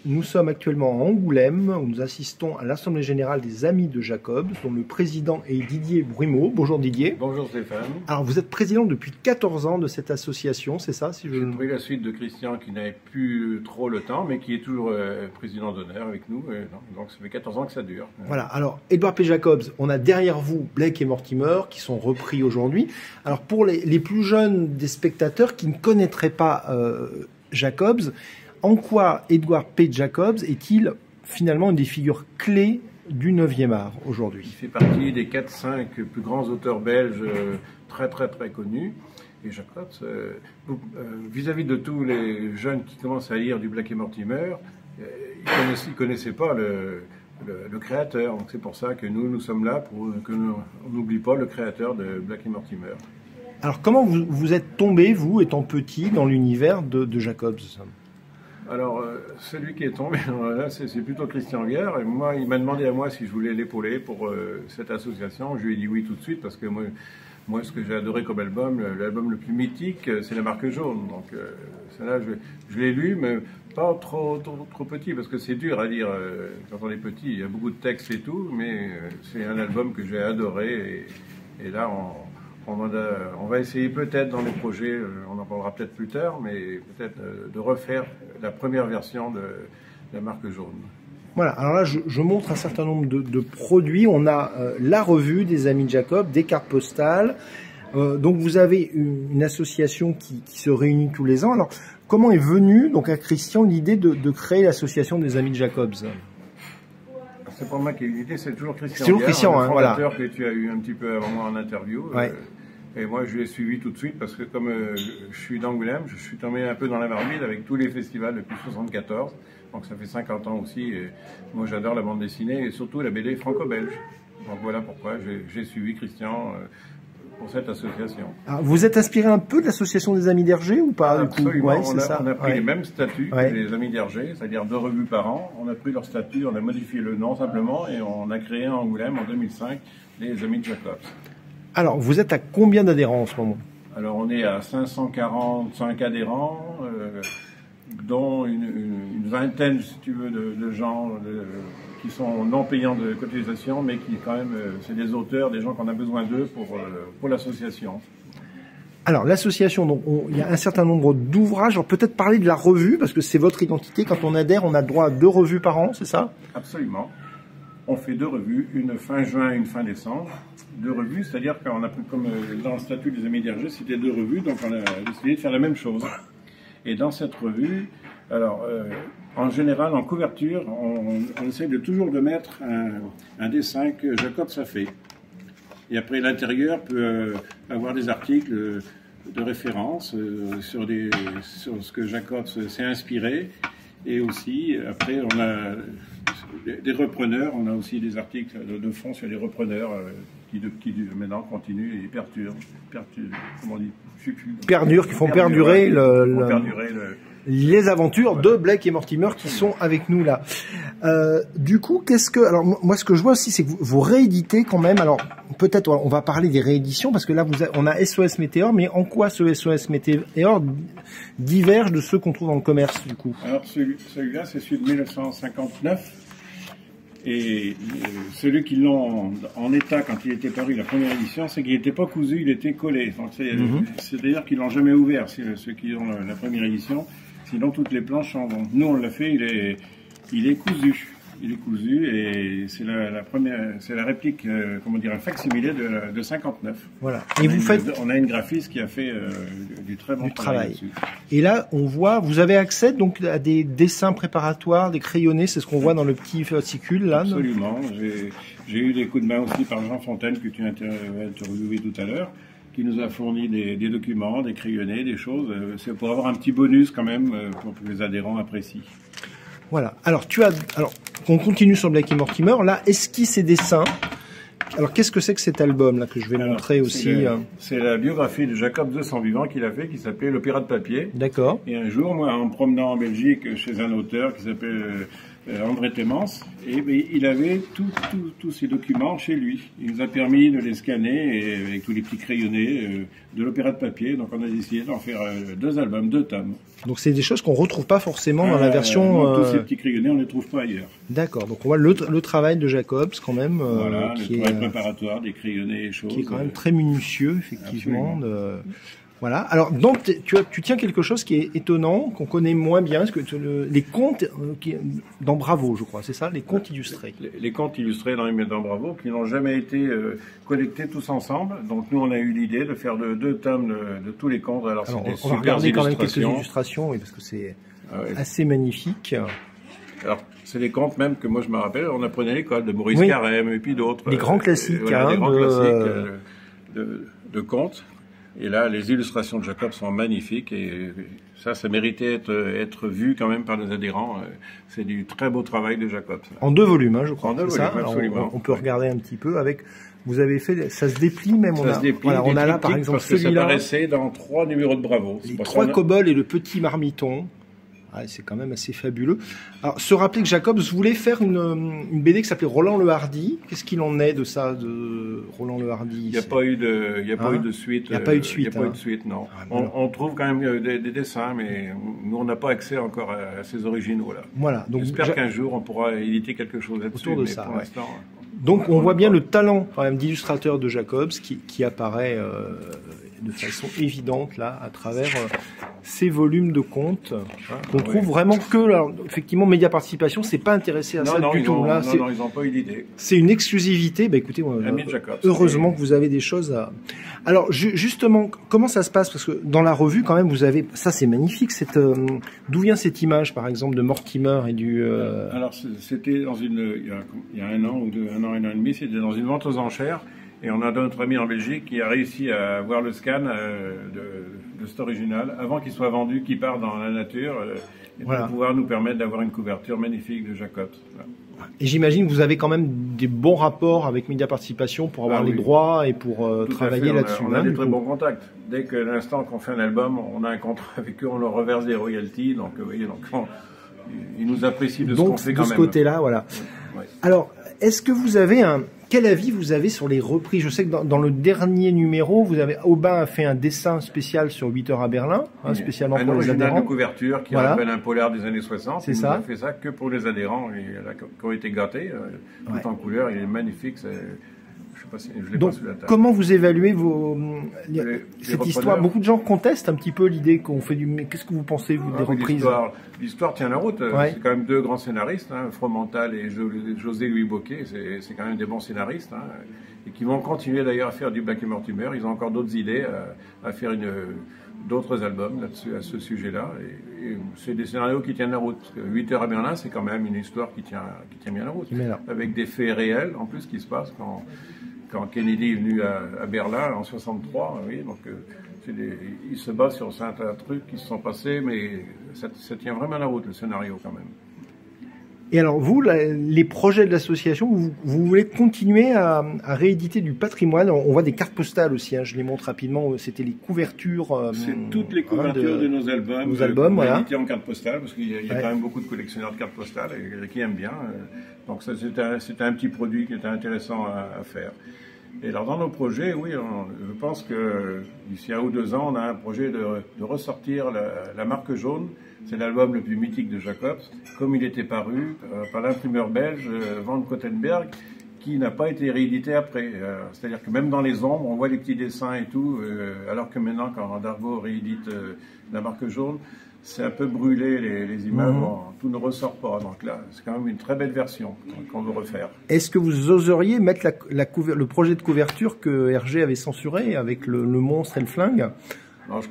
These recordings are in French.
Nous sommes actuellement à Angoulême, où nous assistons à l'Assemblée Générale des Amis de Jacobs, dont le président est Didier Brumeau. Bonjour Didier. Bonjour Stéphane. Alors vous êtes président depuis 14 ans de cette association, c'est ça si J'ai pris la suite de Christian qui n'avait plus trop le temps, mais qui est toujours président d'honneur avec nous. Donc ça fait 14 ans que ça dure. Voilà, alors Edouard P. Jacobs, on a derrière vous Blake et Mortimer qui sont repris aujourd'hui. Alors pour les plus jeunes des spectateurs qui ne connaîtraient pas Jacobs, en quoi Edouard P. Jacobs est-il finalement une des figures clés du 9e art aujourd'hui? Il fait partie des 4-5 plus grands auteurs belges très connus. Et Jacobs, vis-à-vis de tous les jeunes qui commencent à lire du Blake et Mortimer, ils ne connaissaient pas le créateur. Donc c'est pour ça que nous sommes là, pour que on n'oublie pas le créateur de Blake et Mortimer. Alors comment vous êtes tombé, vous, étant petit, dans l'univers de Jacobs? Alors, celui qui est tombé, là, c'est plutôt Christian Guerre. Et moi, il m'a demandé à moi si je voulais l'épauler pour cette association. Je lui ai dit oui tout de suite parce que moi ce que j'ai adoré comme album, l'album le plus mythique, c'est La Marque Jaune. Donc, celle-là, je l'ai lu, mais pas trop petit parce que c'est dur à lire quand on est petit. Il y a beaucoup de textes et tout, mais c'est un album que j'ai adoré. Et là, on va essayer peut-être dans les projets, on en parlera peut-être plus tard, mais peut-être de refaire la première version de La Marque Jaune. Voilà, alors là je montre un certain nombre de produits. On a la revue des Amis de Jacobs, des cartes postales. Donc vous avez une association qui se réunit tous les ans. Alors comment est venue donc à Christian l'idée de créer l'association des Amis de Jacobs? C'est pas moi qui ai eu l'idée, c'est toujours Christian. C'est toujours Christian, le fondateur, voilà. Que tu as eu un petit peu avant moi en interview. Ouais. Et moi, je l'ai suivi tout de suite parce que comme je suis d'Angoulême, je suis tombé un peu dans la marmite avec tous les festivals depuis 1974. Donc ça fait 50 ans aussi. Et moi, j'adore la bande dessinée et surtout la BD franco-belge. Donc voilà pourquoi j'ai suivi Christian pour cette association. Alors, vous êtes inspiré un peu de l'association des Amis d'Hergé ou pas? Absolument, ouais, on a pris les mêmes statuts que les Amis d'Hergé, c'est-à-dire 2 revues par an. On a pris leur statut, on a modifié le nom simplement et on a créé en Angoulême en 2005 les Amis de Jacobs. Alors, vous êtes à combien d'adhérents en ce moment? Alors, on est à 545 adhérents, dont une vingtaine, si tu veux, de gens qui sont non payants de cotisation, mais qui, quand même, c'est des auteurs, des gens qu'on a besoin d'eux pour l'association. Alors, l'association, donc, il y a un certain nombre d'ouvrages. Alors, peut-être parler de la revue, parce que c'est votre identité. Quand on adhère, on a droit à 2 revues par an, c'est ça? Absolument. On fait 2 revues, une fin juin et une fin décembre. 2 revues, c'est-à-dire qu'on a pris comme dans le statut des Amis d'Hergé, c'était 2 revues, donc on a décidé de faire la même chose. Et dans cette revue, alors en général, en couverture, on essaie toujours de mettre un dessin que Jacobs a fait. Et après, l'intérieur peut avoir des articles de référence sur ce que Jacobs s'est inspiré. Et aussi, après, on a des repreneurs, on a aussi des articles de fond sur les repreneurs qui maintenant continuent et perdurent, comment on dit, perdurent, qui font perdurer les aventures de Blake et Mortimer qui sont avec nous là. Du coup, alors moi ce que je vois aussi, c'est que vous rééditez quand même. Alors peut-être on va parler des rééditions parce que là on a SOS Météor, mais en quoi ce SOS Météor diverge de ceux qu'on trouve dans le commerce du coup? Alors celui-là, c'est celui de 1959. Et celui qui l'ont en état quand il était paru la première édition, c'est qu'il n'était pas cousu, il était collé. C'est-à-dire qu'ils l'ont jamais ouvert, ceux qui ont la première édition. Sinon toutes les planches sont bon. Nous on l'a fait, il est cousu. Il est cousu et c'est la première, c'est la réplique, comment dire, un facsimilé de 59. Voilà. Et on a une graphiste qui a fait du très bon travail. Et là, on voit, vous avez accès donc à des dessins préparatoires, des crayonnés, c'est ce qu'on voit dans le petit fascicule là. Absolument. J'ai eu des coups de main aussi par Jean Fontaine que tu as interviewé tout à l'heure, qui nous a fourni des documents, des crayonnés, des choses. C'est pour avoir un petit bonus quand même pour que les adhérents apprécient. Voilà. Alors on continue sur Blake et Mortimer. Là, esquisse et dessin. Alors, qu'est-ce que c'est que cet album là que je vais montrer aussi? C'est la biographie de Jacobs de son vivant qu'il a fait, qui s'appelait Le Pirate Papier. D'accord. Et un jour, moi, en me promenant en Belgique chez un auteur qui s'appelle André Thémence, et il avait tous ces documents chez lui. Il nous a permis de les scanner et, avec tous les petits crayonnés de l'opéra de papier. Donc on a décidé d'en faire 2 albums, 2 tomes. Donc c'est des choses qu'on retrouve pas forcément dans la version. Non, tous ces petits crayonnés, on les trouve pas ailleurs. D'accord. Donc on voit le travail de Jacobs quand même. Voilà, le travail préparatoire des crayonnés et choses. Qui est quand même très minutieux, effectivement. Voilà. Alors, donc, tu tiens quelque chose qui est étonnant, qu'on connaît moins bien, parce que les contes dans Bravo, je crois, c'est ça, les contes illustrés. Les contes illustrés dans Bravo, qui n'ont jamais été collectés tous ensemble. Donc, nous, on a eu l'idée de faire 2 tomes de tous les contes. Alors on va regarder quand même quelques illustrations, oui, parce que c'est assez magnifique. Alors, c'est des contes même que moi je me rappelle, on apprenait à l'école, de Maurice Carême et puis d'autres. Les grands classiques, des grands classiques de contes. Et là, les illustrations de Jacobs sont magnifiques et ça méritait être vu quand même par les adhérents. C'est du très beau travail de Jacobs. En 2 volumes, hein, je crois. En 2 volumes, absolument. On peut regarder un petit peu avec. Vous avez fait, ça se déplie même. Ça se déplie. Voilà, on a là par exemple celui-là. Ça apparaissait dans 3 numéros de Bravo. Les 3 kobolds et le petit marmiton. Ah, c'est quand même assez fabuleux. Alors, se rappeler que Jacobs voulait faire une BD qui s'appelait Roland le Hardy. Qu'est-ce qu'il en est de ça, de Roland le Hardy? Il n'y a pas eu de suite. Il n'y a pas eu de suite. Il n'y a pas eu de suite, non. On trouve quand même des dessins, mais nous, on n'a pas accès encore à ces originaux-là. Voilà. Donc, j'espère qu'un jour, on pourra éditer quelque chose là-dessus. Autour de ça, pour l'instant. Donc, on voit bien le talent, quand même, d'illustrateur de Jacobs qui apparaît de façon évidente, là, à travers ces volumes de contes, qu'on trouve vraiment que, alors, effectivement, Média Participation, c'est pas intéressé à ça du tout. Là, non, ils n'ont pas eu l'idée. C'est une exclusivité. Bah, écoutez, heureusement que vous avez des choses à... Alors, justement, comment ça se passe? Parce que dans la revue, quand même, vous avez... Ça, c'est magnifique. D'où vient cette image, par exemple, de Mortimer et du... Alors, c'était dans il y a 1 an ou 2, 1 an et demi, c'était dans une vente aux enchères. Et on a notre ami en Belgique qui a réussi à voir le scan de cet original avant qu'il soit vendu, qu'il part dans la nature, et pour pouvoir nous permettre d'avoir une couverture magnifique de Jacobs. Voilà. Et j'imagine que vous avez quand même des bons rapports avec Média Participation pour avoir les droits et pour travailler là-dessus. On a des très bons contacts. Dès que l'instant qu'on fait un album, on a un contrat avec eux, on leur reverse des royalties. Donc, vous voyez, ils nous apprécient de ce qu'on fait quand même. De ce côté-là, voilà. Ouais. Alors, est-ce que vous avez quel avis vous avez sur les reprises? Je sais que dans le dernier numéro, Aubin a fait un dessin spécial sur 8 heures à Berlin, spécialement pour les adhérents. Un original de couverture qui rappelle un polar des années 60. C'est ça. Il a fait ça que pour les adhérents qui ont été gâtés, tout en couleur. Il est magnifique. Je l'ai pas sous la table. Comment vous évaluez cette histoire? Beaucoup de gens contestent un petit peu l'idée qu'on fait mais qu'est-ce que vous pensez, vous, des reprises? L'histoire tient la route. C'est quand même 2 grands scénaristes, Fromental et José Louis Bocquet. C'est quand même des bons scénaristes, et qui vont continuer d'ailleurs à faire du Black et Mortimer. Ils ont encore d'autres idées à faire d'autres albums là-dessus, à ce sujet-là. Et c'est des scénarios qui tiennent la route. Parce que 8 heures à Berlin, c'est quand même une histoire qui tient bien la route. Avec des faits réels, en plus, qui se passent quand Kennedy est venu à Berlin en 63, oui, donc il se base sur certains trucs qui se sont passés, mais ça tient vraiment la route, le scénario, quand même. Et alors, vous, les projets de l'association, vous voulez continuer à rééditer du patrimoine? On voit des cartes postales aussi, je les montre rapidement, c'était les couvertures... c'est toutes les couvertures de nos albums. Nos albums, voilà. Édités en cartes postales, parce qu'il y a quand même beaucoup de collectionneurs de cartes postales qui aiment bien. Donc c'était un petit produit qui était intéressant à faire. Et alors dans nos projets, oui, je pense que d'ici 1 ou 2 ans, on a un projet de ressortir la marque jaune. C'est l'album le plus mythique de Jacobs, comme il était paru par l'imprimeur belge Van Cottenberg, qui n'a pas été réédité après. C'est-à-dire que même dans les ombres, on voit les petits dessins et tout, alors que maintenant, quand Dargaud réédite la marque jaune, c'est un peu brûlé les images, tout ne ressort pas. Donc là, c'est quand même une très belle version qu'on veut refaire. Est-ce que vous oseriez mettre le projet de couverture que Hergé avait censuré avec le monstre et le flingue? Non, je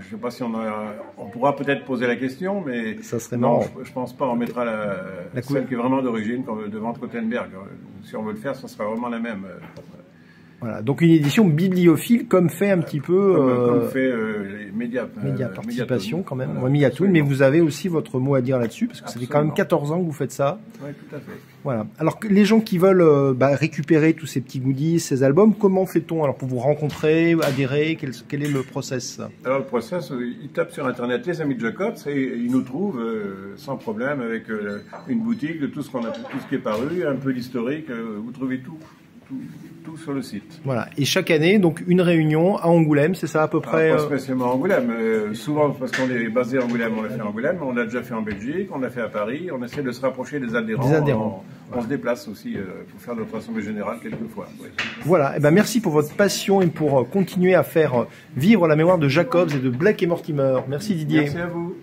sais pas si on pourra peut-être poser la question, mais ça serait marrant. Je pense pas. On mettra celle qui est vraiment d'origine, comme de Van Cottenberg. Si on veut le faire, ça sera vraiment la même. Voilà, donc une édition bibliophile comme fait un petit peu... Comme fait les médias. Média Participation quand même, voilà, Mediatoon, mais vous avez aussi votre mot à dire là-dessus, parce que ça fait quand même 14 ans que vous faites ça. Oui, tout à fait. Voilà. Alors que les gens qui veulent récupérer tous ces petits goodies, ces albums, comment fait-on alors pour vous rencontrer, adhérer, quel est le process? Alors le process, ils tapent sur internet les amis de Jacobs et ils nous trouvent sans problème avec une boutique de tout ce qui est paru, un peu d'historique, vous trouvez tout sur le site. Voilà. Et chaque année, donc une réunion à Angoulême, c'est ça à peu près? Pas spécialement à Angoulême. Souvent, parce qu'on est basé à Angoulême, on l'a fait à Angoulême. On l'a déjà fait en Belgique, on l'a fait à Paris. On essaie de se rapprocher des adhérents. On se déplace aussi pour faire notre assemblée générale quelquefois. Oui. Voilà. Et ben merci pour votre passion et pour continuer à faire vivre la mémoire de Jacobs et de Blake et Mortimer. Merci Didier. Merci à vous.